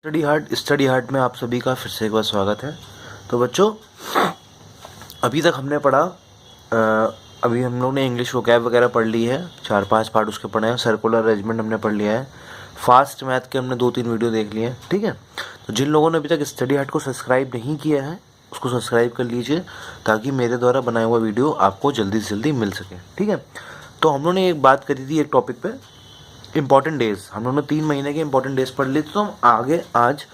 Study heart में आप सभी का फिर से एक बार स्वागत है। तो बच्चों, अभी तक हमने पढ़ा अभी हम लोग ने इंग्लिश वोकैब वगैरह पढ़ ली है, 4-5 पार्ट उसके पढ़े हैं। सर्कुलर अरेंजमेंट हमने पढ़ लिया है। फास्ट मैथ के हमने 2-3 वीडियो देख लिए हैं, ठीक है। तो जिन लोगों ने अभी तक स्टडी हार्ट को सब्सक्राइब नहीं किया है उसको सब्सक्राइब कर लीजिए, ताकि मेरे द्वारा बनाया हुआ वीडियो आपको जल्दी से जल्दी मिल सके, ठीक है। तो हम लोगों ने एक बात करी थी एक टॉपिक पे, इम्पॉर्टेंट डेज। हम लोगों ने 3 महीने के इम्पॉर्टेंट डेज पढ़ लिए, तो हम आगे आज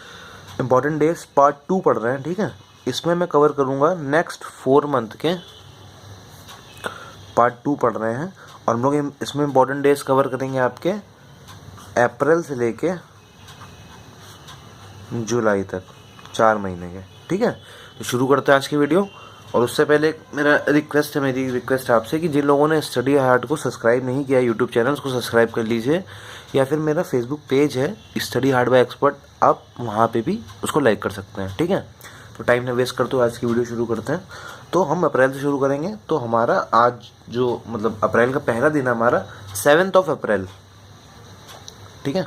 इम्पॉर्टेंट डेज पार्ट 2 पढ़ रहे हैं, ठीक है। इसमें मैं कवर करूँगा नेक्स्ट 4 मंथ के पार्ट 2 पढ़ रहे हैं, और हम लोग इसमें इम्पॉर्टेंट डेज कवर करेंगे आपके अप्रैल से लेके जुलाई तक, 4 महीने के, ठीक है। तो शुरू करते हैं आज की वीडियो। और उससे पहले मेरी रिक्वेस्ट आपसे कि जिन लोगों ने स्टडी हार्ट को सब्सक्राइब नहीं किया यूट्यूब चैनल, उसको सब्सक्राइब कर लीजिए, या फिर मेरा फेसबुक पेज है स्टडी हार्ट बाय एक्सपर्ट, आप वहाँ पे भी उसको लाइक कर सकते हैं, ठीक है। तो टाइम न वेस्ट करते हुए आज की वीडियो शुरू करते हैं। तो हम अप्रैल से शुरू करेंगे। तो हमारा आज जो मतलब अप्रैल का पहला दिन है हमारा 7 अप्रैल, ठीक है।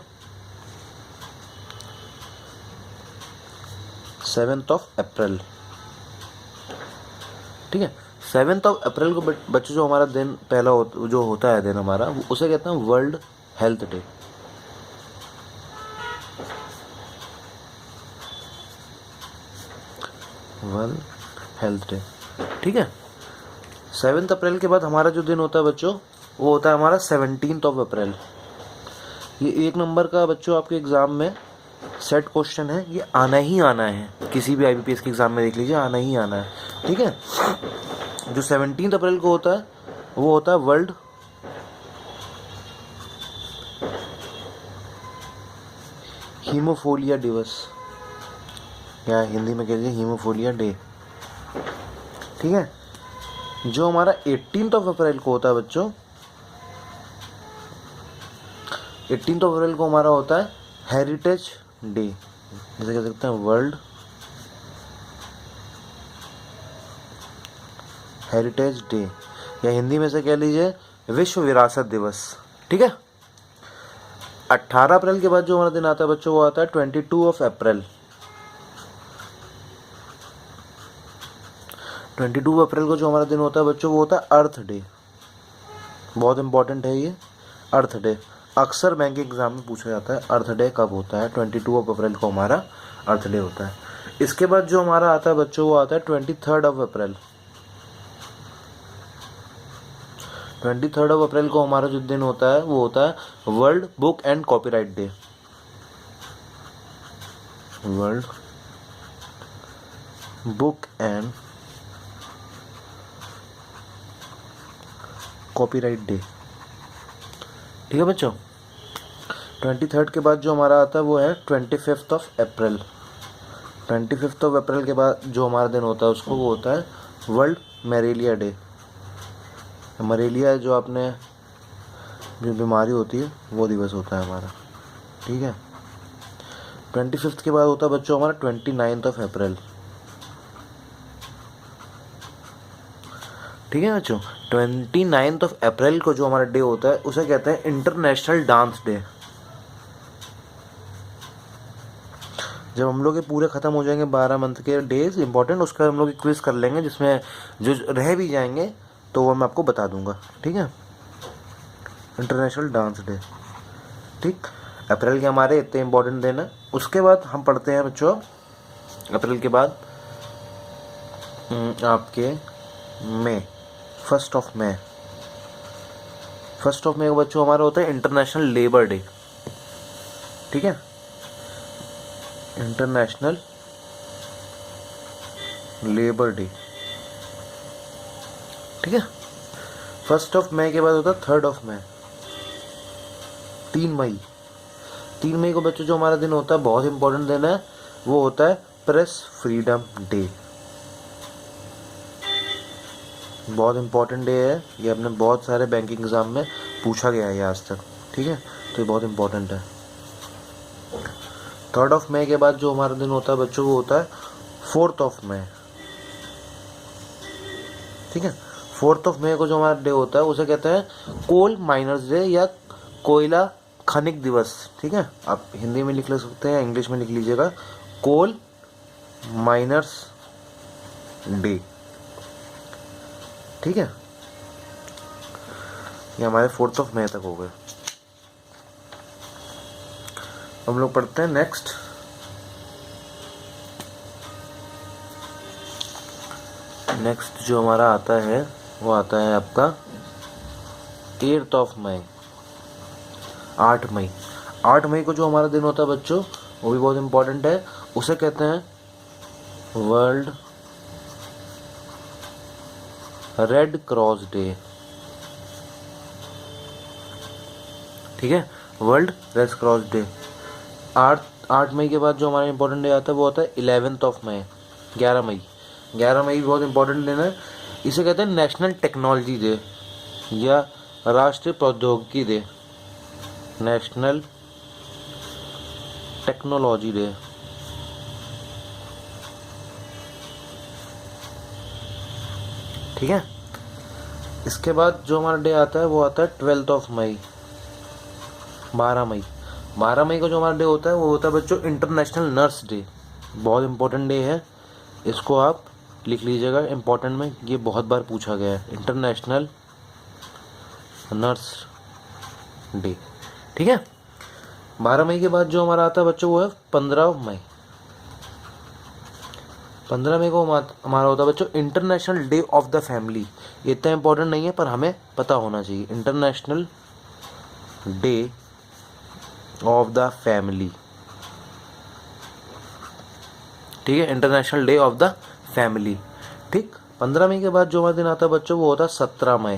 7 अप्रैल, ठीक है। 7 अप्रैल को बच्चों जो हमारा दिन पहला जो होता है दिन हमारा, उसे कहते हैं world health day. World health day, ठीक है। 7 अप्रैल के बाद हमारा जो दिन होता है बच्चों, वो होता है हमारा 17 अप्रैल। ये 1 नंबर का बच्चों आपके एग्ज़ाम में सेट क्वेश्चन है, ये आना ही आना है। किसी भी IBPS के एग्ज़ाम में देख लीजिए, आना ही आना है, ठीक है। जो 17 अप्रैल को होता है वो होता है वर्ल्ड हीमोफीलिया दिवस, या हिंदी में कह लीजिए हीमोफीलिया डे, ठीक है। जो हमारा 18 अप्रैल को होता है बच्चों, 18 अप्रैल को हमारा होता है हेरिटेज डे, जैसे कह सकते हैं वर्ल्ड हेरिटेज डे, या हिंदी में से कह लीजिए विश्व विरासत दिवस, ठीक है। 18 अप्रैल के बाद जो हमारा दिन आता है बच्चों, वो आता है 22 अप्रैल। 22 अप्रैल को जो हमारा दिन होता है बच्चों, वो होता है अर्थ डे। बहुत इंपॉर्टेंट है ये अर्थ डे, अक्सर बैंकिंग एग्जाम में पूछा जाता है अर्थ डे कब होता है। 22 अप्रैल को हमारा अर्थ डे होता है। इसके बाद जो हमारा आता है बच्चों, वो आता है 23 अप्रैल। 23 अप्रैल को हमारा जो दिन होता है वो होता है world book and copyright day. World book and copyright day, ठीक है बच्चों। 23 के बाद जो हमारा आता है वो है 25 अप्रैल। 25 अप्रैल के बाद जो हमारा दिन होता है उसको वो होता है वर्ल्ड मलेरिया डे। मलेरिया जो आपने जो बीमारी होती है वो दिवस होता है हमारा, ठीक है। 25 के बाद होता है बच्चों हमारा 29 अप्रैल, ठीक है बच्चों। 29 अप्रैल को जो हमारा डे होता है उसे कहते हैं इंटरनेशनल डांस डे। जब हम लोग के पूरे ख़त्म हो जाएंगे 12 मंथ के डेज इंपॉर्टेंट, उसका हम लोग क्विज कर लेंगे, जिसमें जो रह भी जाएंगे तो वो मैं आपको बता दूंगा, ठीक है। इंटरनेशनल डांस डे, ठीक। अप्रैल के हमारे इतने इंपॉर्टेंट दिन है। उसके बाद हम पढ़ते हैं बच्चों अप्रैल के बाद आपके मई, 1 मई। 1 मई को बच्चों हमारा होता है इंटरनेशनल लेबर डे, ठीक है। इंटरनेशनल लेबर डे, ठीक है। 1 मई के बाद होता है 3 मई, 3 मई। 3 मई को बच्चों जो हमारा दिन होता है, बहुत इंपॉर्टेंट दिन है, वो होता है प्रेस फ्रीडम डे। बहुत इंपॉर्टेंट डे है ये, अपने बहुत सारे बैंकिंग एग्जाम में पूछा गया है ये आज तक, ठीक है। तो ये बहुत इंपॉर्टेंट है। 3 मई के बाद जो हमारा दिन होता है बच्चों, वो होता है 4 मई, ठीक है। 4 मई को जो हमारा डे होता है उसे कहते हैं कोल माइनर्स डे, या कोयला खनिक दिवस, ठीक है, आप हिंदी में लिख ले सकते हैं, इंग्लिश में लिख लीजिएगा, कोल माइनर्स डे, ठीक है। ये हमारे 4 मई तक हो गए। हम लोग पढ़ते हैं नेक्स्ट। नेक्स्ट जो हमारा आता है वो आता है आपका 8 मई, 8 मई। 8 मई को जो हमारा दिन होता है बच्चों, वो भी बहुत इम्पोर्टेंट है। उसे कहते हैं वर्ल्ड रेड क्रॉस डे, ठीक है, वर्ल्ड रेड क्रॉस डे। 8 मई के बाद जो हमारा इम्पोर्टेंट डे आता है वो होता है 11 मई, 11 मई। 11 मई बहुत इंपॉर्टेंट दिन है। इसे कहते हैं नेशनल टेक्नोलॉजी डे या राष्ट्रीय प्रौद्योगिकी डे, नेशनल टेक्नोलॉजी डे, ठीक है। इसके बाद जो हमारा डे आता है वो आता है 12 मई, 12 मई। 12 मई को जो हमारा डे होता है वो होता है बच्चों इंटरनेशनल नर्स डे, बहुत इंपॉर्टेंट डे है, इसको आप लिख लीजिएगा इम्पोर्टेंट में, ये बहुत बार पूछा गया है, इंटरनेशनल नर्स डे, ठीक है। 12 मई के बाद जो हमारा आता है बच्चों वो है 15 मई। 15 मई को हमारा होता है बच्चों international day of the family. ये इतना इम्पोर्टेंट नहीं है पर हमें पता होना चाहिए, international day of the family, ठीक है, international day of the family, ठीक। 15 मई के बाद जो हमारा दिन आता है बच्चों वो होता है 17 मई,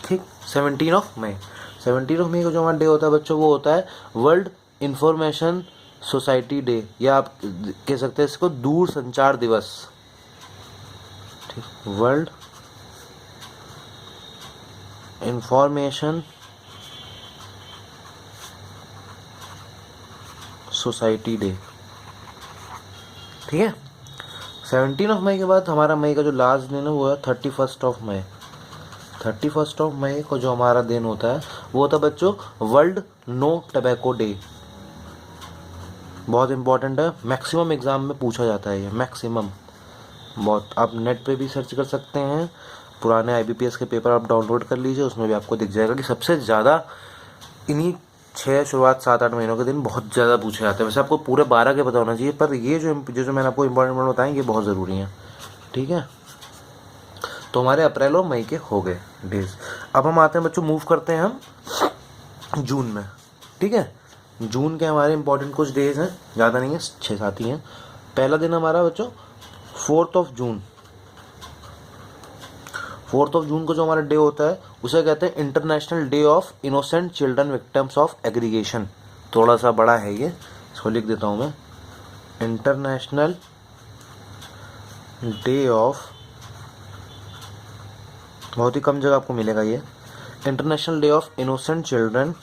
ठीक, 17 मई। 17 मई को जो हमारा डे होता है बच्चों वो होता है वर्ल्ड इंफॉर्मेशन सोसाइटी डे, या आप कह सकते हैं इसको दूर संचार दिवस, ठीक, वर्ल्ड इंफॉर्मेशन सोसाइटी डे, ठीक है। 17 मई के बाद हमारा मई का जो लास्ट दिन है वो है 31 मई। 31 मई को जो हमारा दिन होता है वो होता है बच्चों वर्ल्ड नो टबैको डे, बहुत इंपॉर्टेंट है, मैक्सिमम एग्जाम में पूछा जाता है ये, मैक्सिमम, बहुत, आप नेट पे भी सर्च कर सकते हैं, पुराने IBPS के पेपर आप डाउनलोड कर लीजिए, उसमें भी आपको दिख जाएगा कि सबसे ज़्यादा इन्हीं 6 शुरुआत 7-8 महीनों के दिन बहुत ज़्यादा पूछे जाते हैं। वैसे आपको पूरे 12 के पता होना चाहिए, पर ये जो मैंने आपको इंपॉर्टेंट बताएं ये बहुत ज़रूरी हैं, ठीक है। तो हमारे अप्रैल और मई के हो गए डेज। अब हम आते हैं बच्चों, मूव करते हैं हम जून में, ठीक है। जून के हमारे इंपॉर्टेंट कुछ डेज हैं, ज़्यादा नहीं है, 6-7 ही हैं। पहला दिन हमारा बच्चों 4 जून। 4 जून को जो हमारा डे होता है उसे कहते हैं international day of innocent children victims of aggregation. थोड़ा सा बड़ा है ये, इसको लिख देता हूँ मैं, इंटरनेशनल डे ऑफ, बहुत ही कम जगह आपको मिलेगा ये, international day of innocent children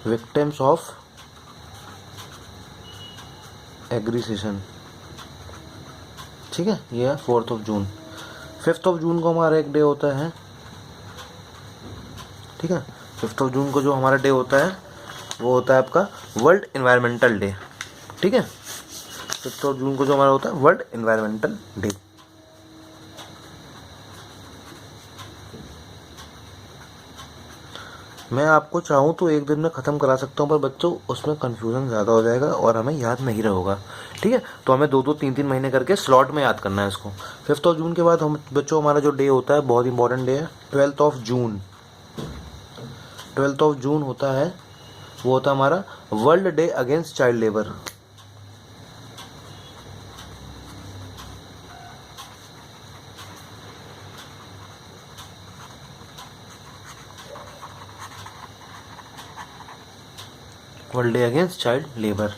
victims of aggregation, ठीक है। ये है 4 जून। 5 जून को हमारा एक डे होता है, ठीक है। 5 जून को जो हमारा डे होता है वो होता है आपका वर्ल्ड एनवायरमेंटल डे, ठीक है। 5 जून को जो हमारा होता है वर्ल्ड एनवायरमेंटल डे। मैं आपको चाहूँ तो एक दिन में ख़त्म करा सकता हूँ, पर बच्चों उसमें कन्फ्यूज़न ज़्यादा हो जाएगा और हमें याद नहीं रहेगा, ठीक है। तो हमें 2-2, 3-3 महीने करके स्लॉट में याद करना है इसको। 5 जून के बाद हम बच्चों हमारा जो डे होता है बहुत इंपॉर्टेंट डे है, 12 जून। 12 जून होता है वो होता है हमारा world day against child labour. World day against child labour.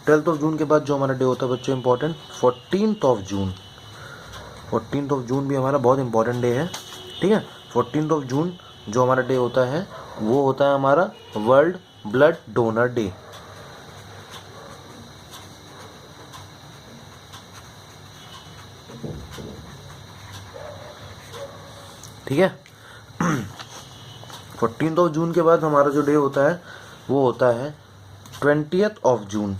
12 जून के बाद जो हमारा डे होता है बच्चों इंपॉर्टेंट 14 जून। 14 जून भी हमारा बहुत इंपॉर्टेंट डे है, ठीक है। 14 जून जो हमारा डे होता है वो होता है हमारा वर्ल्ड ब्लड डोनर डे। ठीक है। 14 जून के बाद हमारा जो डे होता है वो होता है 20 जून।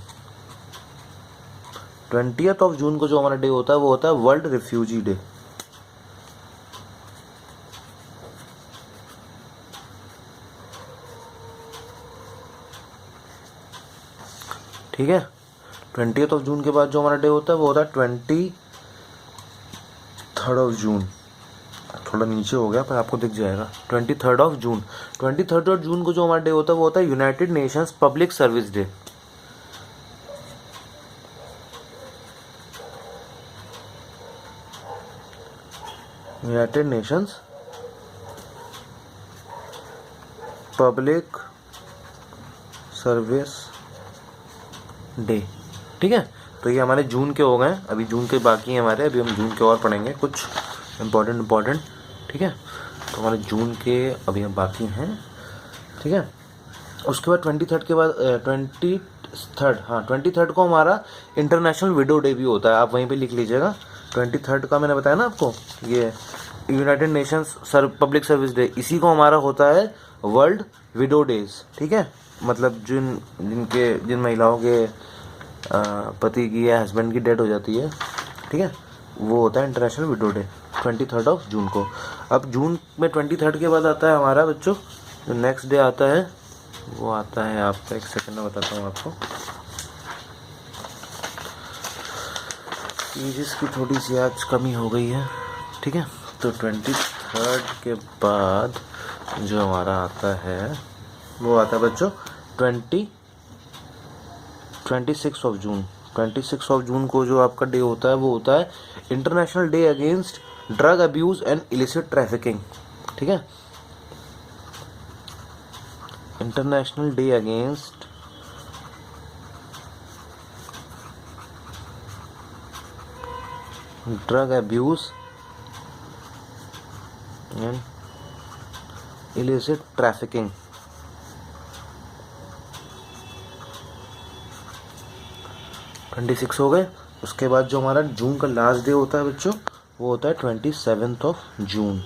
20 जून को जो हमारा डे होता है वो होता है वर्ल्ड रिफ्यूजी डे। ठीक है। 20 जून के बाद जो हमारा डे होता है वो होता है 23 जून। थोड़ा नीचे हो गया पर आपको दिख जाएगा। 23 जून। 23 जून को जो हमारा डे होता है वो होता है United Nations public service day. United Nations public service day. ठीक है। तो ये हमारे जून के हो गए। अभी जून के बाकी हैं हमारे, अभी हम जून के और पढ़ेंगे कुछ इम्पोर्टेंट। ठीक है। तो हमारे जून के अभी हम बाकी हैं। ठीक है। उसके बाद 23 के बाद 23 को हमारा इंटरनेशनल विडो डे भी होता है। आप वहीं पे लिख लीजिएगा। 23 का मैंने बताया ना आपको, ये United Nations public service day, इसी को हमारा होता है वर्ल्ड विडो डेज। ठीक है। मतलब जिन महिलाओं के पति की या हस्बैंड की डेथ हो जाती है, ठीक है, वो होता है इंटरनेशनल विडो डे 23 जून को। अब जून में 23 के बाद आता है हमारा बच्चों जो नेक्स्ट डे आता है वो आता है आपका, एक सेकंड में बताता हूँ आपको। जिसकी थोड़ी सी आज कमी हो गई है। ठीक है। तो 23 के बाद जो हमारा आता है वो आता है बच्चों 26 जून। 26 जून को जो आपका डे होता है वो होता है international day against drug abuse and illicit trafficking. ठीक है। International day against drug abuse and illicit trafficking. Twenty 26 हो गए। उसके बाद जो हमारा जून का लास्ट डे होता है बच्चों वो होता है 27 जून।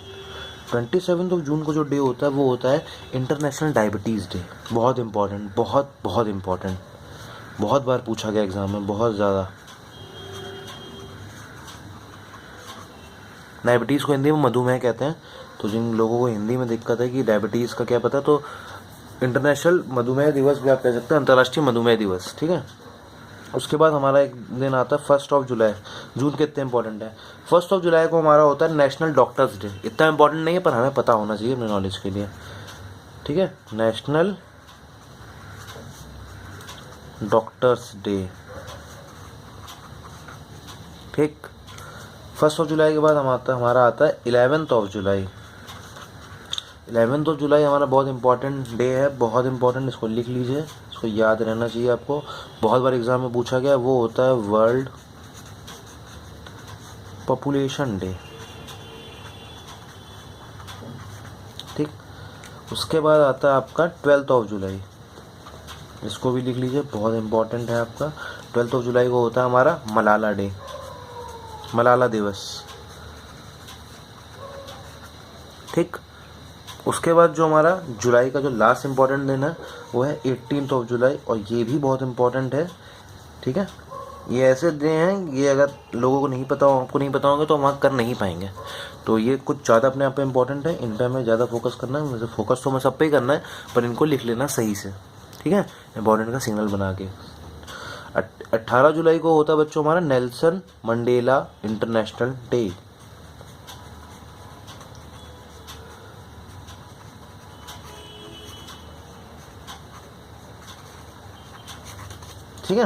27 जून को जो डे होता है वो होता है इंटरनेशनल डायबिटीज़ डे। बहुत इम्पॉर्टेंट, बहुत इम्पॉर्टेंट, बहुत बार पूछा गया एग्ज़ाम में, बहुत ज़्यादा। डायबिटीज़ को हिंदी में मधुमेह कहते हैं। तो जिन लोगों को हिंदी में दिक्कत है कि डायबिटीज़ का क्या पता, तो इंटरनेशनल मधुमेह दिवस भी आप कह सकते हैं, अंतर्राष्ट्रीय मधुमेह दिवस। ठीक है। उसके बाद हमारा एक दिन आता है 1 जुलाई। जून के इतने इंपॉर्टेंट है। 1 जुलाई को हमारा होता है नेशनल डॉक्टर्स डे। इतना इंपॉर्टेंट नहीं है पर हमें पता होना चाहिए अपने नॉलेज के लिए। ठीक है। National doctors day. ठीक। 1 जुलाई के बाद हमारा आता है 11 जुलाई। 11 जुलाई हमारा बहुत इंपॉर्टेंट डे है, बहुत इंपॉर्टेंट। इसको लिख लीजिए, इसको याद रहना चाहिए आपको, बहुत बार एग्जाम में पूछा गया। वो होता है वर्ल्ड पॉपुलेशन डे। ठीक। उसके बाद आता है आपका 12 जुलाई। इसको भी लिख लीजिए, बहुत इंपॉर्टेंट है आपका। 12 जुलाई को होता है हमारा मलाला डे, मलाला दिवस। ठीक। उसके बाद जो हमारा जुलाई का जो लास्ट इम्पॉर्टेंट दिन है वो है 18 जुलाई, और ये भी बहुत इम्पॉर्टेंट है। ठीक है। ये ऐसे दिन हैं, ये अगर लोगों को नहीं पता हो, आपको नहीं पता होंगे तो हम कर नहीं पाएंगे। तो ये कुछ ज़्यादा अपने आप पे इम्पॉर्टेंट है, इन पर हमें ज़्यादा फोकस करना है। वैसे फोकस तो हमें सब पे ही करना है, पर इनको लिख लेना सही से। ठीक है। इम्पॉर्टेंट का सिग्नल बना के। 18 जुलाई को होता है बच्चों हमारा नेल्सन मंडेला इंटरनेशनल डे। ठीक है।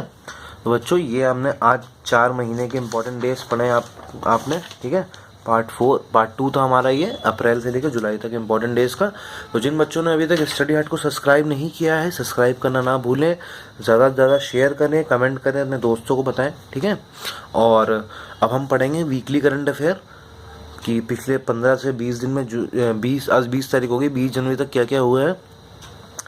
तो बच्चों ये हमने आज 4 महीने के इम्पोर्टेंट डेज पढ़े आपने। ठीक है। पार्ट 2 था हमारा ये, अप्रैल से लेकर जुलाई तक इम्पोर्टेंट डेज का। तो जिन बच्चों ने अभी तक स्टडी हार्ट को सब्सक्राइब नहीं किया है, सब्सक्राइब करना ना भूलें। ज़्यादा से ज़्यादा शेयर करें, कमेंट करें, अपने दोस्तों को बताएं। ठीक है। और अब हम पढ़ेंगे वीकली करंट अफेयर कि पिछले 15 से 20 दिन में आज 20 तारीख हो गई, 20 जनवरी तक क्या क्या हुआ है।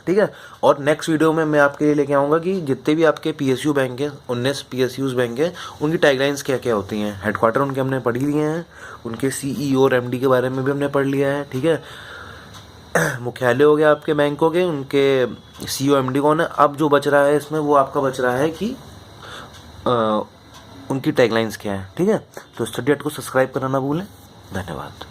ठीक है। और नेक्स्ट वीडियो में मैं आपके लिए लेके आऊँगा कि जितने भी आपके PSU बैंक हैं, 19 PSUs बैंक हैं, उनकी टैगलाइंस क्या क्या होती हैं। हेडक्वार्टर उनके हमने पढ़ लिए हैं, उनके CEO और MD के बारे में भी हमने पढ़ लिया है, ठीक है। मुख्यालय हो गया आपके बैंकों के, उनके CEO MD कौन है। अब जो बच रहा है इसमें वो आपका बच रहा है कि उनकी टैगलाइंस क्या है, ठीक है। तो स्टडी हट को सब्सक्राइब करना ना भूलें। धन्यवाद।